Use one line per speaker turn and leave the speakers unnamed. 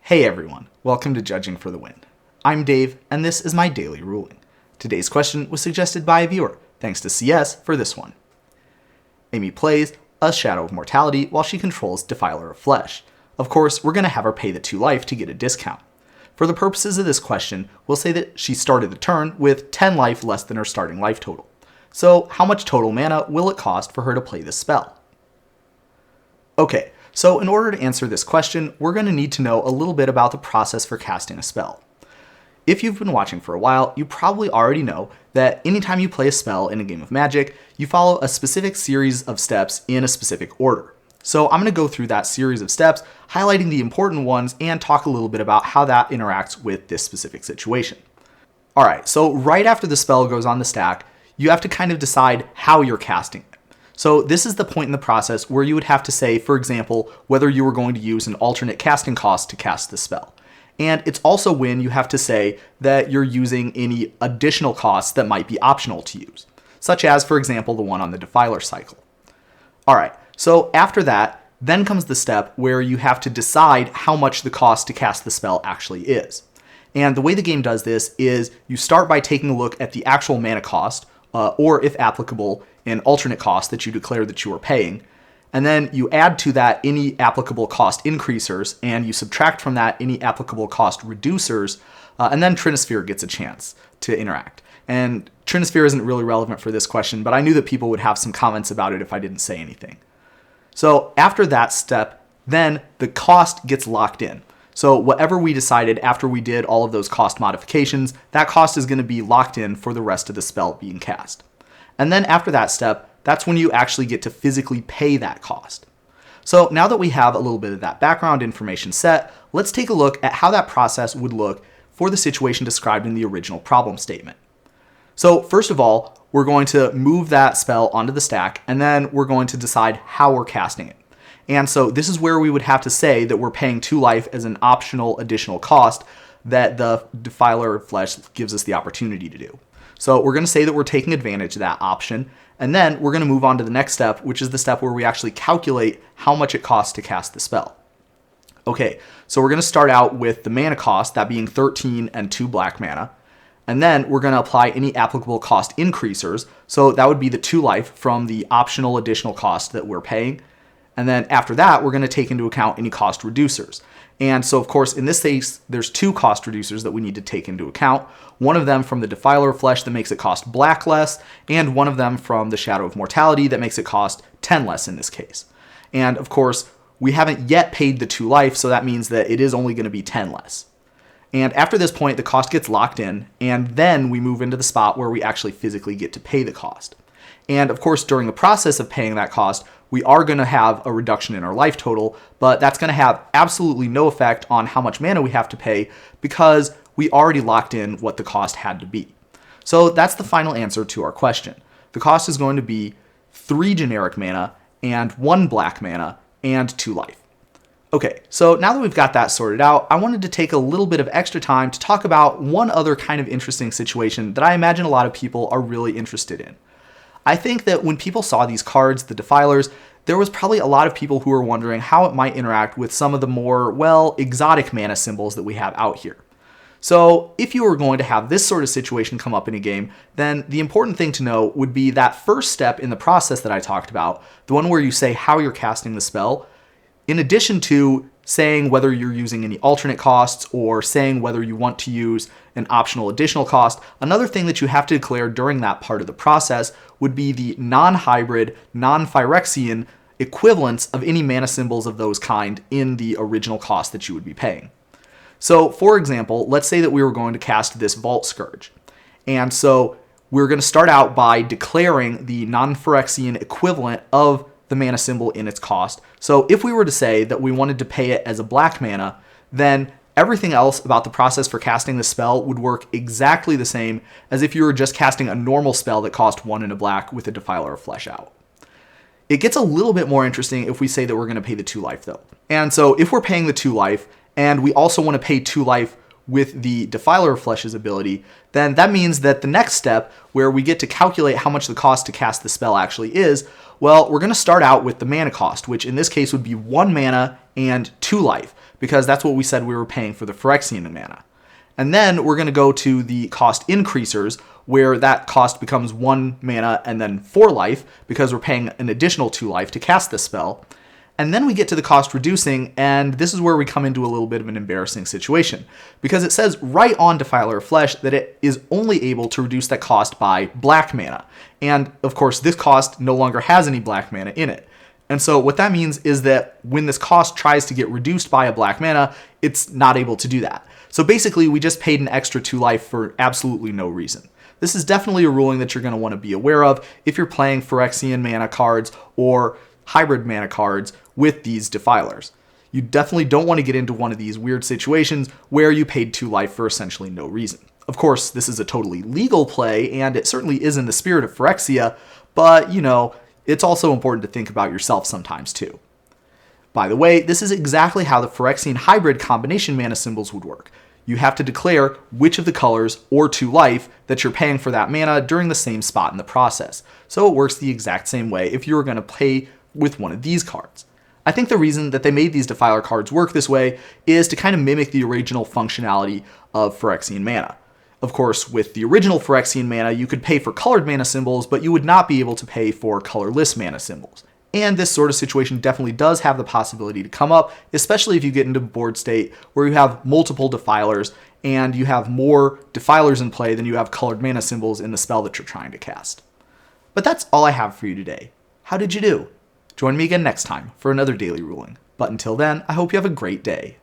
Hey everyone, welcome to Judging for the Win. I'm Dave, and this is my daily ruling. Today's question was suggested by a viewer. Thanks to CS for this one. Amy plays a Shadow of Mortality while she controls Defiler of Flesh. Of course, we're going to have her pay the 2 life to get a discount. For the purposes of this question, we'll say that she started the turn with 10 life less than her starting life total. So how much total mana will it cost for her to play this spell? Okay, so in order to answer this question, we're going to need to know a little bit about the process for casting a spell. If you've been watching for a while, you probably already know that anytime you play a spell in a game of Magic, you follow a specific series of steps in a specific order. So I'm going to go through that series of steps, highlighting the important ones, and talk a little bit about how that interacts with this specific situation. Alright, so right after the spell goes on the stack, you have to kind of decide how you're casting it. So this is the point in the process where you would have to say, for example, whether you were going to use an alternate casting cost to cast the spell. And it's also when you have to say that you're using any additional costs that might be optional to use, such as, for example, the one on the Defiler cycle. Alright, so after that, then comes the step where you have to decide how much the cost to cast the spell actually is. And the way the game does this is you start by taking a look at the actual mana cost, or if applicable, an alternate cost that you declare that you are paying. And then you add to that any applicable cost increasers, and you subtract from that any applicable cost reducers, and then Trinisphere gets a chance to interact. And Trinisphere isn't really relevant for this question, but I knew that people would have some comments about it if I didn't say anything. So after that step, then the cost gets locked in. So whatever we decided after we did all of those cost modifications, that cost is going to be locked in for the rest of the spell being cast. And then after that step, that's when you actually get to physically pay that cost. So now that we have a little bit of that background information set, let's take a look at how that process would look for the situation described in the original problem statement. So first of all, we're going to move that spell onto the stack, and then we're going to decide how we're casting it. And so this is where we would have to say that we're paying 2 life as an optional additional cost that the Defiler of Flesh gives us the opportunity to do. So we're going to say that we're taking advantage of that option, and then we're going to move on to the next step, which is the step where we actually calculate how much it costs to cast the spell. Okay, so we're going to start out with the mana cost, that being 13 and 2 black mana, and then we're going to apply any applicable cost increasers, so that would be the 2 life from the optional additional cost that we're paying. And then after that, we're going to take into account any cost reducers. And so, of course, in this case, there's 2 cost reducers that we need to take into account. One of them from the Defiler of Flesh that makes it cost black less, and one of them from the Shadow of Mortality that makes it cost 10 less in this case. And of course, we haven't yet paid the 2 life, so that means that it is only going to be 10 less. And after this point, the cost gets locked in, and then we move into the spot where we actually physically get to pay the cost. And of course, during the process of paying that cost, we are going to have a reduction in our life total, but that's going to have absolutely no effect on how much mana we have to pay because we already locked in what the cost had to be. So that's the final answer to our question. The cost is going to be 3 generic mana and 1 black mana and 2 life. Okay, so now that we've got that sorted out, I wanted to take a little bit of extra time to talk about one other kind of interesting situation that I imagine a lot of people are really interested in. I think that when people saw these cards, the Defilers, there was probably a lot of people who were wondering how it might interact with some of the more, well, exotic mana symbols that we have out here. So if you were going to have this sort of situation come up in a game, then the important thing to know would be that first step in the process that I talked about, the one where you say how you're casting the spell, in addition to saying whether you're using any alternate costs or saying whether you want to use an optional additional cost, another thing that you have to declare during that part of the process would be the non-hybrid, non-Phyrexian equivalents of any mana symbols of those kind in the original cost that you would be paying. So, for example, let's say that we were going to cast this Vault Scourge. And so we're going to start out by declaring the non-Phyrexian equivalent of the mana symbol in its cost. So if we were to say that we wanted to pay it as a black mana, then everything else about the process for casting the spell would work exactly the same as if you were just casting a normal spell that cost 1 and a black with a Defiler of Flesh out. It gets a little bit more interesting if we say that we're going to pay the 2 life though. And so if we're paying the 2 life, and we also want to pay 2 life with the Defiler of Flesh's ability, then that means that the next step, where we get to calculate how much the cost to cast the spell actually is, well, we're going to start out with the mana cost, which in this case would be 1 mana and 2 life, because that's what we said we were paying for the Phyrexian mana. And then we're going to go to the cost increasers, where that cost becomes 1 mana and then 4 life, because we're paying an additional 2 life to cast this spell. And then we get to the cost reducing, and this is where we come into a little bit of an embarrassing situation, because it says right on Defiler of Flesh that it is only able to reduce that cost by black mana. And of course, this cost no longer has any black mana in it. And so what that means is that when this cost tries to get reduced by a black mana, it's not able to do that. So basically, we just paid an extra 2 life for absolutely no reason. This is definitely a ruling that you're going to want to be aware of if you're playing Phyrexian mana cards or hybrid mana cards with these Defilers. You definitely don't want to get into one of these weird situations where you paid 2 life for essentially no reason. Of course, this is a totally legal play, and it certainly is in the spirit of Phyrexia, but, it's also important to think about yourself sometimes too. By the way, this is exactly how the Phyrexian hybrid combination mana symbols would work. You have to declare which of the colors, or 2 life, that you're paying for that mana during the same spot in the process. So it works the exact same way if you were going to pay with one of these cards. I think the reason that they made these Defiler cards work this way is to kind of mimic the original functionality of Phyrexian mana. Of course, with the original Phyrexian mana, you could pay for colored mana symbols, but you would not be able to pay for colorless mana symbols. And this sort of situation definitely does have the possibility to come up, especially if you get into a board state where you have multiple Defilers and you have more Defilers in play than you have colored mana symbols in the spell that you're trying to cast. But that's all I have for you today. How did you do? Join me again next time for another daily ruling. But until then, I hope you have a great day.